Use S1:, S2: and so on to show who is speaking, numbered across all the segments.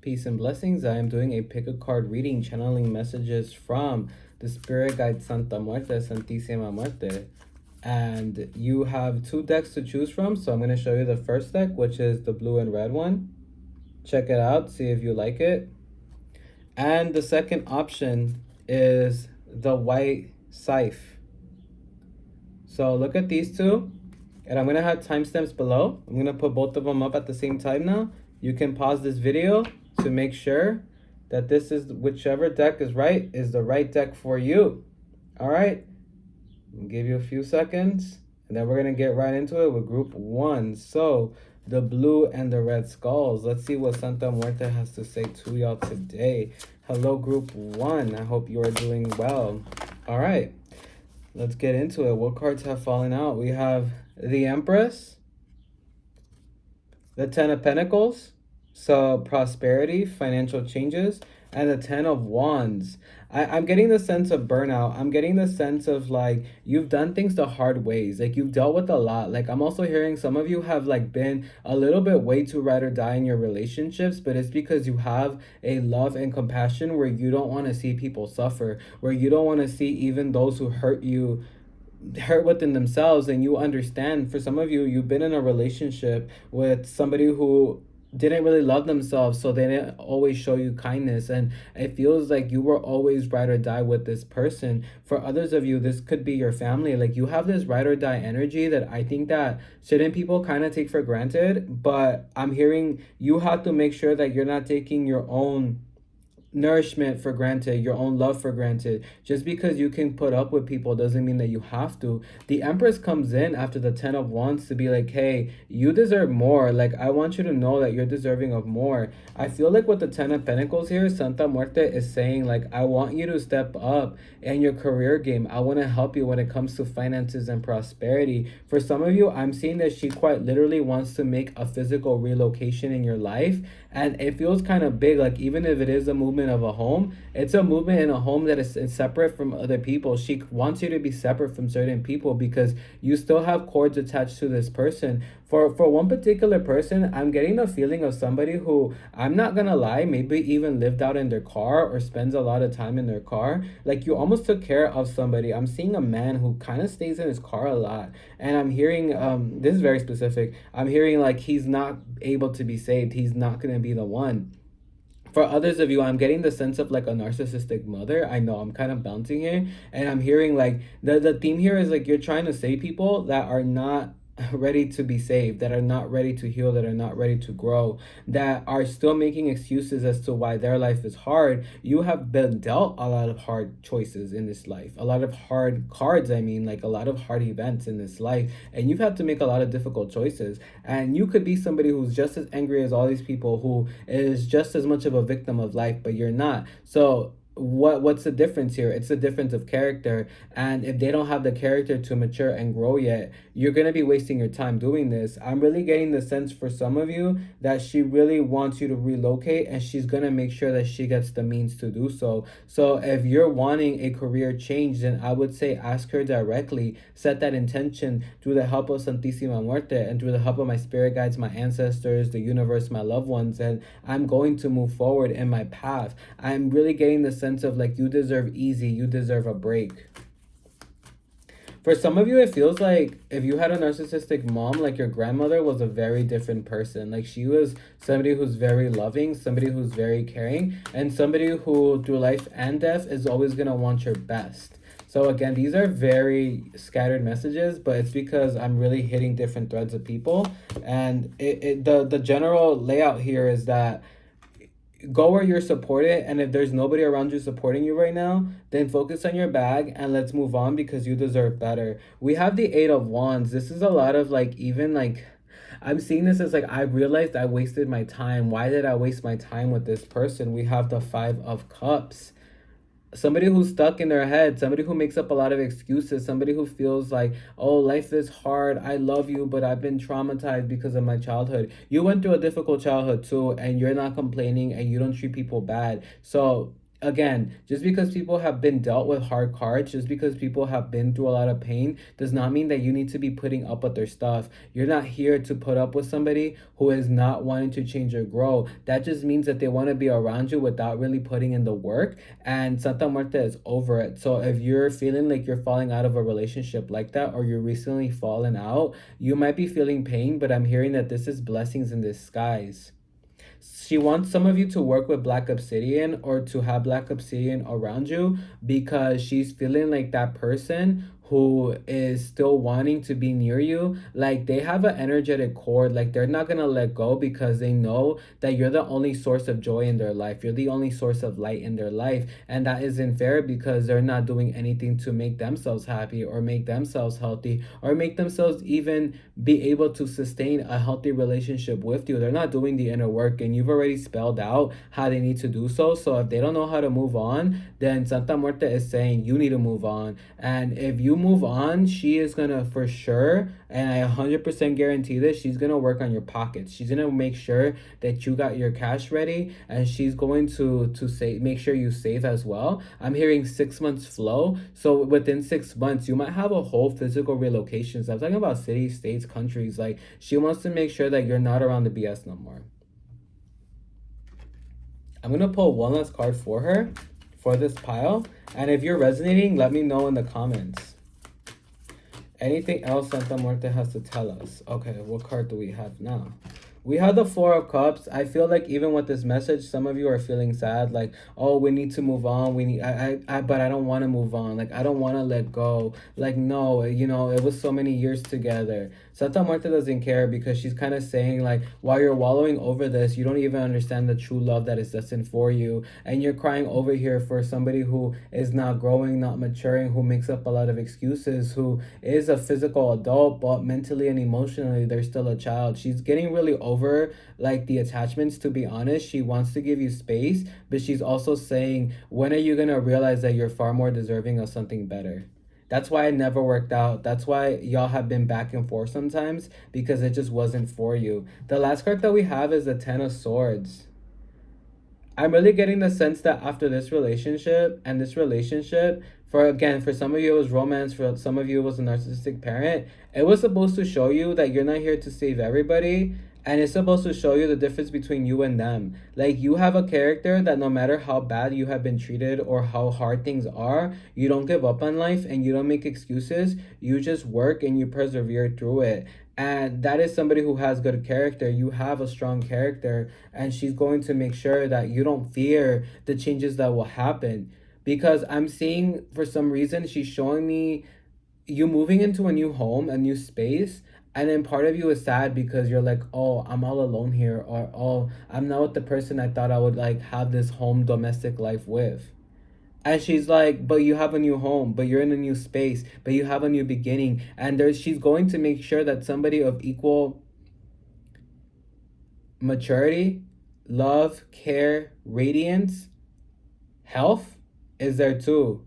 S1: Peace and blessings. I am doing a pick a card reading, channeling messages from the spirit guide Santa Muerte, Santísima Muerte. And you have two decks to choose from. So I'm going to show you the first deck, which is the blue and red one. Check it out, see if you like it. And the second option is the white scythe. So look at these two. And I'm going to have timestamps below. I'm going to put both of them up at the same time now. You can pause this video to make sure that this is whichever deck is right is the right deck for you. All right. I'll give you a few seconds and then we're going to get right into it with group one. So the blue and the red skulls. Let's see what Santa Muerte has to say to y'all today. Hello, group one. I hope you are doing well. All right. Let's get into it. What cards have fallen out? We have the Empress, the Ten of Pentacles, so prosperity, financial changes, and the Ten of Wands. I'm getting the sense of burnout. I'm getting the sense of like you've done things the hard ways. Like you've dealt with a lot. Like I'm also hearing some of you have like been a little bit way too ride or die in your relationships, but it's because you have a love and compassion where you don't want to see people suffer, where you don't want to see even those who hurt you hurt within themselves. And you understand, for some of you, you've been in a relationship with somebody who didn't really love themselves, so they didn't always show you kindness, and it feels like you were always ride or die with this person. For others of you, this could be your family. Like you have this ride or die energy that I think that certain people kind of take for granted, but I'm hearing you have to make sure that you're not taking your own nourishment for granted, your own love for granted. Just because you can put up with people doesn't mean that you have to. The Empress comes in after the Ten of Wands to be like, hey, you deserve more. Like I want you to know that you're deserving of more. I feel like with the Ten of Pentacles here, Santa Muerte is saying like, I want you to step up in your career game. I want to help you when it comes to finances and prosperity. For some of you, I'm seeing that she quite literally wants to make a physical relocation in your life, and it feels kind of big. Like even if it is a movement of a home, it's a movement in a home that is separate from other people. She wants you to be separate from certain people because you still have cords attached to this person. For one particular person, I'm getting the feeling of somebody who, I'm not gonna lie, maybe even lived out in their car or spends a lot of time in their car. Like you almost took care of somebody. I'm seeing a man who kind of stays in his car a lot, and I'm hearing this is very specific. I'm hearing like he's not able to be saved. He's not gonna be the one. For others of you, I'm getting the sense of like a narcissistic mother. I know I'm kind of bouncing here, and I'm hearing like the theme here is like you're trying to save people that are not ready to be saved, that are not ready to heal, that are not ready to grow, that are still making excuses as to why their life is hard. You have been dealt a lot of hard choices in this life, a lot of hard cards. I mean, like a lot of hard events in this life, and you've had to make a lot of difficult choices. And you could be somebody who's just as angry as all these people, who is just as much of a victim of life, but you're not. So what's the difference here? It's a difference of character, and if they don't have the character to mature and grow yet, you're going to be wasting your time doing this. I'm really getting the sense for some of you that she really wants you to relocate, and she's going to make sure that she gets the means to do so. So if you're wanting a career change, then I would say ask her directly, set that intention through the help of Santísima Muerte and through the help of my spirit guides, my ancestors, the universe, my loved ones, and I'm going to move forward in my path. I'm really getting the sense of like you deserve easy, you deserve a break. For some of you, it feels like if you had a narcissistic mom, like your grandmother was a very different person. Like she was somebody who's very loving, somebody who's very caring, and somebody who through life and death is always going to want your best. So again, these are very scattered messages, but it's because I'm really hitting different threads of people. And the general layout here is that go where you're supported, and if there's nobody around you supporting you right now, then focus on your bag and let's move on because you deserve better. We have the Eight of Wands. This is a lot of like, even like, I'm seeing this as like, I realized I wasted my time. Why did I waste my time with this person? We have the Five of Cups. Somebody who's stuck in their head, somebody who makes up a lot of excuses, somebody who feels like, oh, life is hard, I love you, but I've been traumatized because of my childhood. You went through a difficult childhood too, and you're not complaining and you don't treat people bad. So again, just because people have been dealt with hard cards, just because people have been through a lot of pain, does not mean that you need to be putting up with their stuff. You're not here to put up with somebody who is not wanting to change or grow. That just means that they want to be around you without really putting in the work. And Santa Muerte is over it. So if you're feeling like you're falling out of a relationship like that, or you're recently fallen out, you might be feeling pain, but I'm hearing that this is blessings in disguise. She wants some of you to work with black obsidian or to have black obsidian around you, because she's feeling like that person who is still wanting to be near you, like they have an energetic cord, like they're not gonna let go, because they know that you're the only source of joy in their life, you're the only source of light in their life, and that isn't fair, because they're not doing anything to make themselves happy or make themselves healthy or make themselves even be able to sustain a healthy relationship with you. They're not doing the inner work, and you've already spelled out how they need to do so. So if they don't know how to move on, then Santa Muerte is saying you need to move on. And if you move on, she is gonna for sure, and I 100% guarantee this, she's gonna work on your pockets. She's gonna make sure that you got your cash ready, and she's going to say make sure you save as well. I'm hearing 6 months flow, so within 6 months you might have a whole physical relocations. I'm talking about cities, states, countries. Like, she wants to make sure that you're not around the BS no more. I'm gonna pull one last card for her for this pile, and if you're resonating, let me know in the comments. Anything else Santa Muerte has to tell us? Okay, what card do we have now? We have the Four of Cups. I feel like even with this message, some of you are feeling sad. Like, oh, we need to move on. But I don't want to move on. Like, I don't want to let go. Like, no, it was so many years together. Santa Muerte doesn't care, because she's kind of saying, like, while you're wallowing over this, you don't even understand the true love that is destined for you. And you're crying over here for somebody who is not growing, not maturing, who makes up a lot of excuses, who is a physical adult, but mentally and emotionally, they're still a child. She's getting really over, like, the attachments, to be honest. She wants to give you space, but she's also saying, when are you going to realize that you're far more deserving of something better? That's why it never worked out. That's why y'all have been back and forth sometimes, because it just wasn't for you. The last card that we have is the Ten of Swords. I'm really getting the sense that after this relationship, for some of you it was romance, for some of you it was a narcissistic parent, it was supposed to show you that you're not here to save everybody, and it's supposed to show you the difference between you and them. Like, you have a character that no matter how bad you have been treated or how hard things are, you don't give up on life and you don't make excuses. You just work and you persevere through it. And that is somebody who has good character. You have a strong character, and she's going to make sure that you don't fear the changes that will happen. Because I'm seeing, for some reason, she's showing me you moving into a new home, a new space, and then part of you is sad because you're like, oh, I'm all alone here, or oh, I'm not with the person I thought I would like have this home domestic life with. And she's like, but you have a new home, but you're in a new space, but you have a new beginning. And she's going to make sure that somebody of equal maturity, love, care, radiance, health is there too.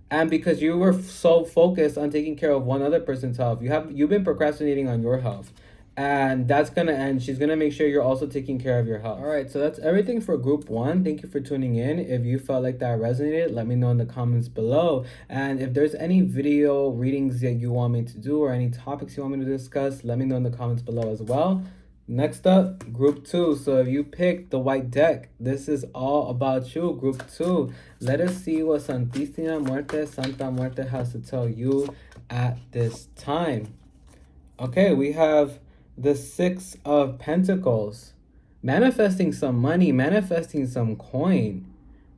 S1: And because you were so focused on taking care of one other person's health, you've been procrastinating on your health. And that's gonna end. She's gonna make sure you're also taking care of your health. All right, so that's everything for group one. Thank you for tuning in. If you felt like that resonated, let me know in the comments below. And if there's any video readings that you want me to do, or any topics you want me to discuss, let me know in the comments below as well. Next up, group two. So if you picked the white deck, this is all about you, group two. Let us see what Santa Muerte has to tell you at this time. Okay, we have the Six of Pentacles. Manifesting some money, manifesting some coin.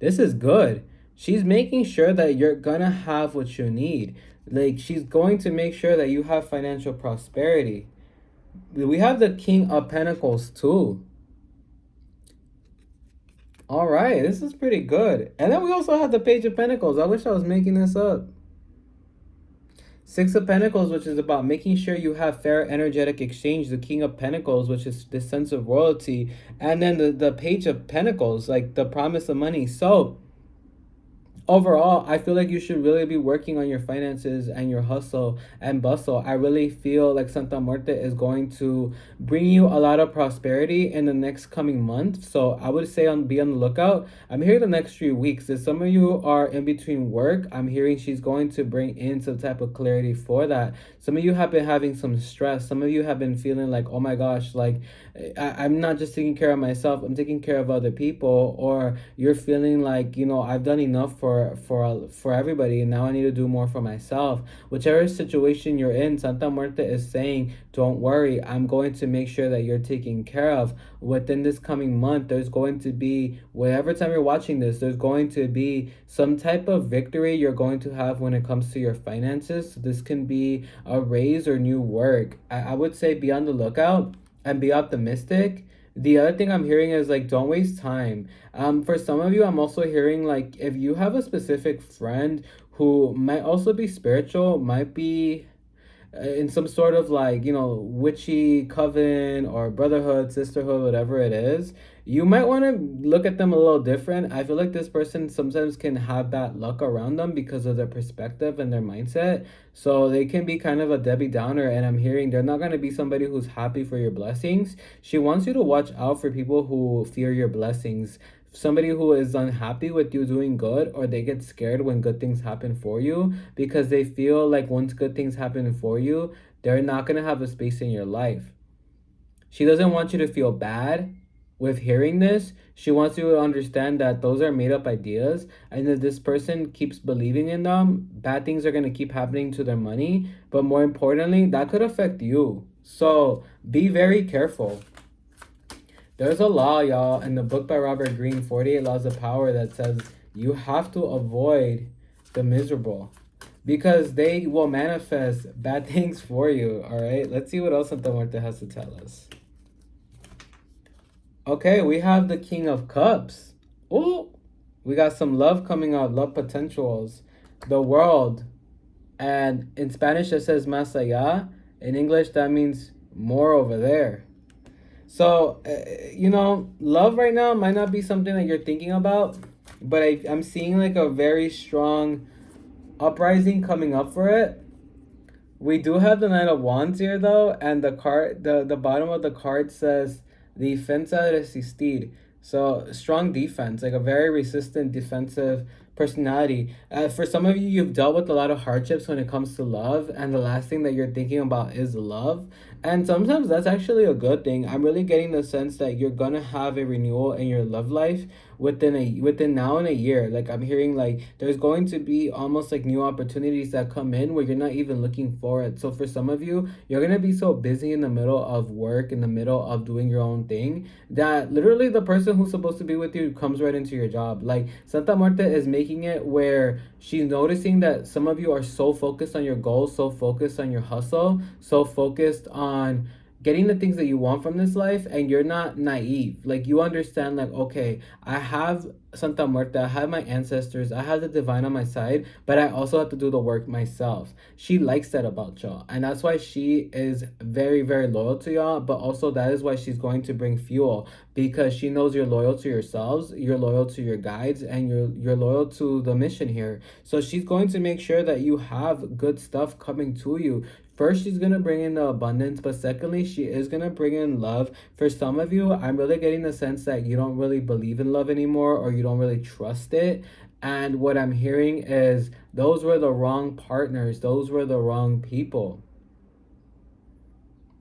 S1: This is good. She's making sure that you're gonna have what you need. Like, she's going to make sure that you have financial prosperity. We have the King of Pentacles too. All right, this is pretty good. And then we also have the Page of Pentacles. I wish I was making this up. Six of Pentacles, which is about making sure you have fair energetic exchange. The King of Pentacles, which is the sense of royalty. And then the Page of Pentacles, like the promise of money. So overall, I feel like you should really be working on your finances and your hustle and bustle. I really feel like Santa Muerte is going to bring you a lot of prosperity in the next coming month. So I would say be on the lookout. I'm here the next few weeks. If some of you are in between work, I'm hearing she's going to bring in some type of clarity for that. Some of you have been having some stress. Some of you have been feeling like, oh my gosh, like I'm not just taking care of myself, I'm taking care of other people. Or you're feeling like, I've done enough for everybody, and now I need to do more for myself. Whichever situation you're in, Santa Muerte is saying, don't worry, I'm going to make sure that you're taken care of. Within this coming month, there's going to be, whatever time you're watching this, there's going to be some type of victory you're going to have when it comes to your finances. This can be a raise or new work. I would say be on the lookout and be optimistic. The other thing I'm hearing is like, don't waste time. For some of you, I'm also hearing like, if you have a specific friend who might also be spiritual, might be in some sort of like, witchy coven or brotherhood, sisterhood, whatever it is, you might want to look at them a little different. I feel like this person sometimes can have bad luck around them because of their perspective and their mindset. So they can be kind of a Debbie Downer, and I'm hearing they're not going to be somebody who's happy for your blessings. She wants you to watch out for people who fear your blessings, somebody who is unhappy with you doing good, or they get scared when good things happen for you because they feel like once good things happen for you, they're not going to have a space in your life. She doesn't want you to feel bad with hearing this. She wants you to understand that those are made up ideas, and if this person keeps believing in them, bad things are going to keep happening to their money. But more importantly, that could affect you. So be very careful. There's a law, y'all, in the book by Robert Greene, 48 Laws of Power, that says you have to avoid the miserable because they will manifest bad things for you, all right? Let's see what else Santa Muerte has to tell us. Okay, we have the King of Cups. Oh, we got some love coming out, love potentials, the world. And in Spanish, it says más allá. In English, that means more over there. So, love right now might not be something that you're thinking about, but I'm seeing like a very strong uprising coming up for it. We do have the Knight of Wands here though, and the bottom of the card says defensa resistir. So strong defense, like a very resistant defensive personality. For some of you, you've dealt with a lot of hardships when it comes to love, and the last thing that you're thinking about is love. And sometimes that's actually a good thing. I'm really getting the sense that you're gonna have a renewal in your love life within now and a year. Like I'm hearing like there's going to be almost like new opportunities that come in where you're not even looking for it. So for some of you, you're gonna be so busy in the middle of work, in the middle of doing your own thing, that literally the person who's supposed to be with you comes right into your job. Like Santa Muerte is making it where she's noticing that some of you are so focused on your goals, so focused on your hustle, so focused on getting the things that you want from this life, and you're not naive. Like you understand, like, okay, I have Santa Muerte, I have my ancestors, I have the divine on my side, but I also have to do the work myself. She likes that about y'all, and that's why she is very, very loyal to y'all, but also that is why she's going to bring fuel, because she knows you're loyal to yourselves, you're loyal to your guides, and you're loyal to the mission here. So she's going to make sure that you have good stuff coming to you. First, she's going to bring in the abundance, but secondly, she is going to bring in love. For some of you, I'm really getting the sense that you don't really believe in love anymore, or you don't really trust it. And what I'm hearing is those were the wrong partners. Those were the wrong people.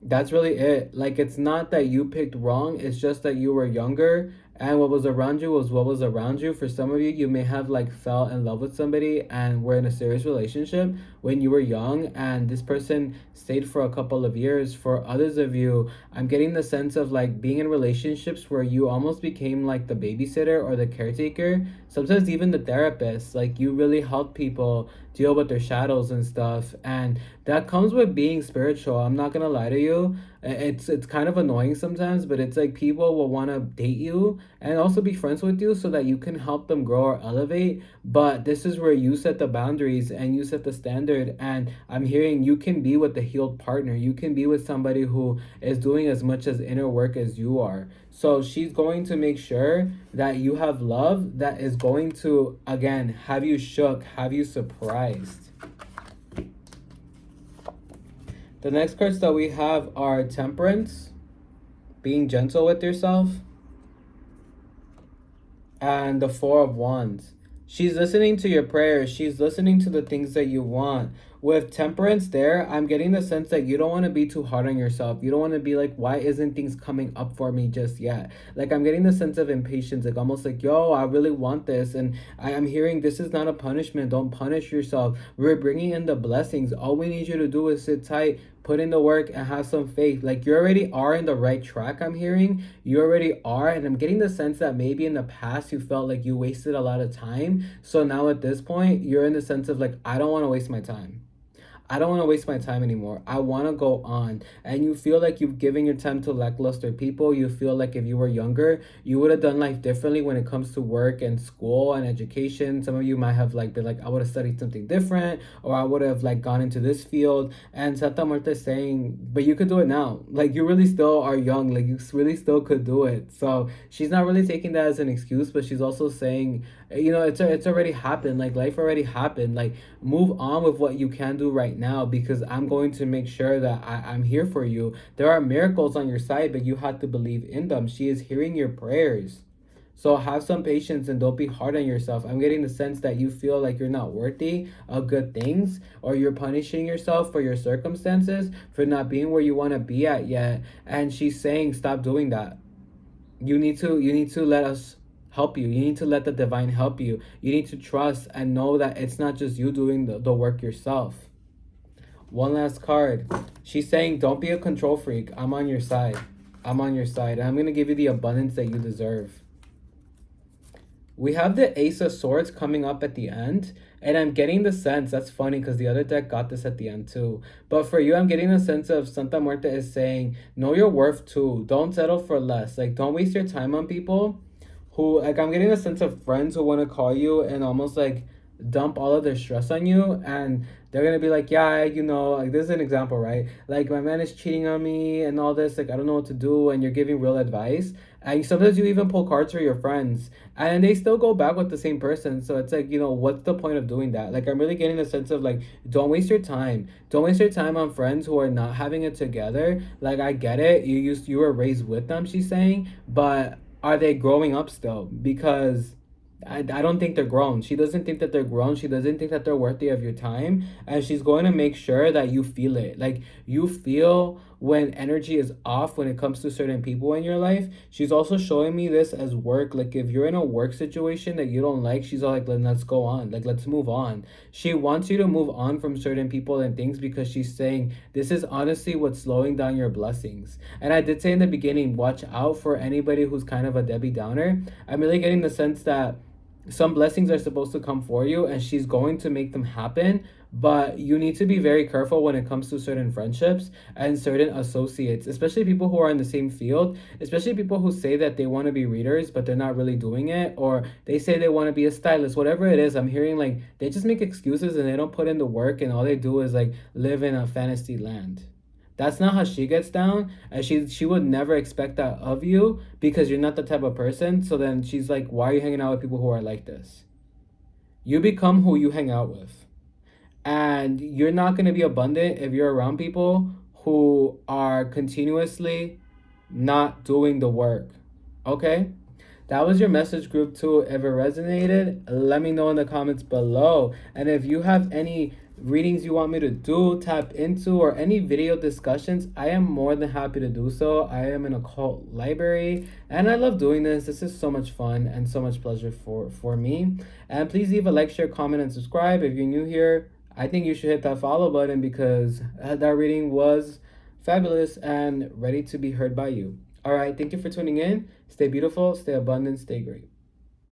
S1: That's really it. Like, it's not that you picked wrong, it's just that you were younger and what was around you was what was around you. For some of you, you may have like fell in love with somebody and were in a serious relationship when you were young, and this person stayed for a couple of years. For others of you, I'm getting the sense of like being in relationships where you almost became like the babysitter or the caretaker, sometimes even the therapist. Like you really help people deal with their shadows and stuff, and that comes with being spiritual. I'm not gonna lie to you. It's kind of annoying sometimes, but it's like people will want to date you and also be friends with you so that you can help them grow or elevate. But this is where you set the boundaries and you set the standard. And I'm hearing you can be with the healed partner. You can be with somebody who is doing as much as inner work as you are. So she's going to make sure that you have love that is going to, again, have you shook, have you surprised. The next cards that we have are Temperance, being gentle with yourself, and the Four of Wands. She's listening to your prayers. She's listening to the things that you want. With Temperance there, I'm getting the sense that you don't want to be too hard on yourself. You don't want to be like, why isn't things coming up for me just yet? Like, I'm getting the sense of impatience, like almost like, yo, I really want this. And I am hearing this is not a punishment. Don't punish yourself. We're bringing in the blessings. All we need you to do is sit tight, put in the work, and have some faith. Like, you already are in the right track, I'm hearing. You already are. And I'm getting the sense that maybe in the past you felt like you wasted a lot of time. So now at this point, you're in the sense of like, I don't want to waste my time. I don't want to waste my time anymore. I want to go on. And you feel like you've given your time to lackluster people. You feel like if you were younger, you would have done life differently when it comes to work and school and education. Some of you might have like been like, I would have studied something different, or I would have like gone into this field. And Santa Muerte is saying, but you could do it now. Like, you really still are young. Like, you really still could do it. So she's not really taking that as an excuse, but she's also saying, you know, it's already happened. Like, life already happened. Like, move on with what you can do right now, because I'm going to make sure that I'm here for you. There are miracles on your side, but you have to believe in them. She is hearing your prayers. So have some patience and don't be hard on yourself. I'm getting the sense that you feel like you're not worthy of good things, or you're punishing yourself for your circumstances, for not being where you want to be at yet. And she's saying, stop doing that. You need to let us help you. You need to let the divine help you. You need to trust and know that it's not just you doing the work yourself. One last card. She's saying, don't be a control freak. I'm on your side. I'm on your side. And I'm going to give you the abundance that you deserve. We have the Ace of Swords coming up at the end. And I'm getting the sense, that's funny because the other deck got this at the end too. But for you, I'm getting the sense of Santa Muerte is saying, know your worth too. Don't settle for less. Like, don't waste your time on people who, like, I'm getting a sense of friends who want to call you and almost like dump all of their stress on you, and they're gonna be like, yeah, you know, like, this is an example, right? Like, my man is cheating on me and all this, like, I don't know what to do, and you're giving real advice, and sometimes you even pull cards for your friends, and they still go back with the same person. So it's like, you know, what's the point of doing that? Like, I'm really getting the sense of like, don't waste your time. Don't waste your time on friends who are not having it together. Like, I get it, you were raised with them, she's saying, but are they growing up still? Because I don't think they're grown. She doesn't think that they're grown. She doesn't think that they're worthy of your time. And she's going to make sure that you feel it. Like, you feel when energy is off when it comes to certain people in your life. She's also showing me this as work. Like, if you're in a work situation that you don't like, she's all like, let's go on. Like, let's move on. She wants you to move on from certain people and things, because she's saying this is honestly what's slowing down your blessings. And I did say in the beginning, watch out for anybody who's kind of a Debbie Downer. I'm really getting the sense that some blessings are supposed to come for you, and she's going to make them happen, but you need to be very careful when it comes to certain friendships and certain associates, especially people who are in the same field, especially people who say that they want to be readers but they're not really doing it, or they say they want to be a stylist, whatever it is. I'm hearing like they just make excuses and they don't put in the work, and all they do is like live in a fantasy land. That's not how she gets down, and she would never expect that of you, because you're not the type of person. So then she's like, why are you hanging out with people who are like this? You become who you hang out with. And you're not going to be abundant if you're around people who are continuously not doing the work. Okay? That was your message, group 2. If it resonated, let me know in the comments below. And if you have any readings you want me to do, tap into, or any video discussions, I am more than happy to do so. I am an occult library, and I love doing this. This is so much fun and so much pleasure for me. And please leave a like, share, comment, and subscribe. If you're new here, I think you should hit that follow button, because that reading was fabulous and ready to be heard by you. All right, thank you for tuning in. Stay beautiful, stay abundant, stay great.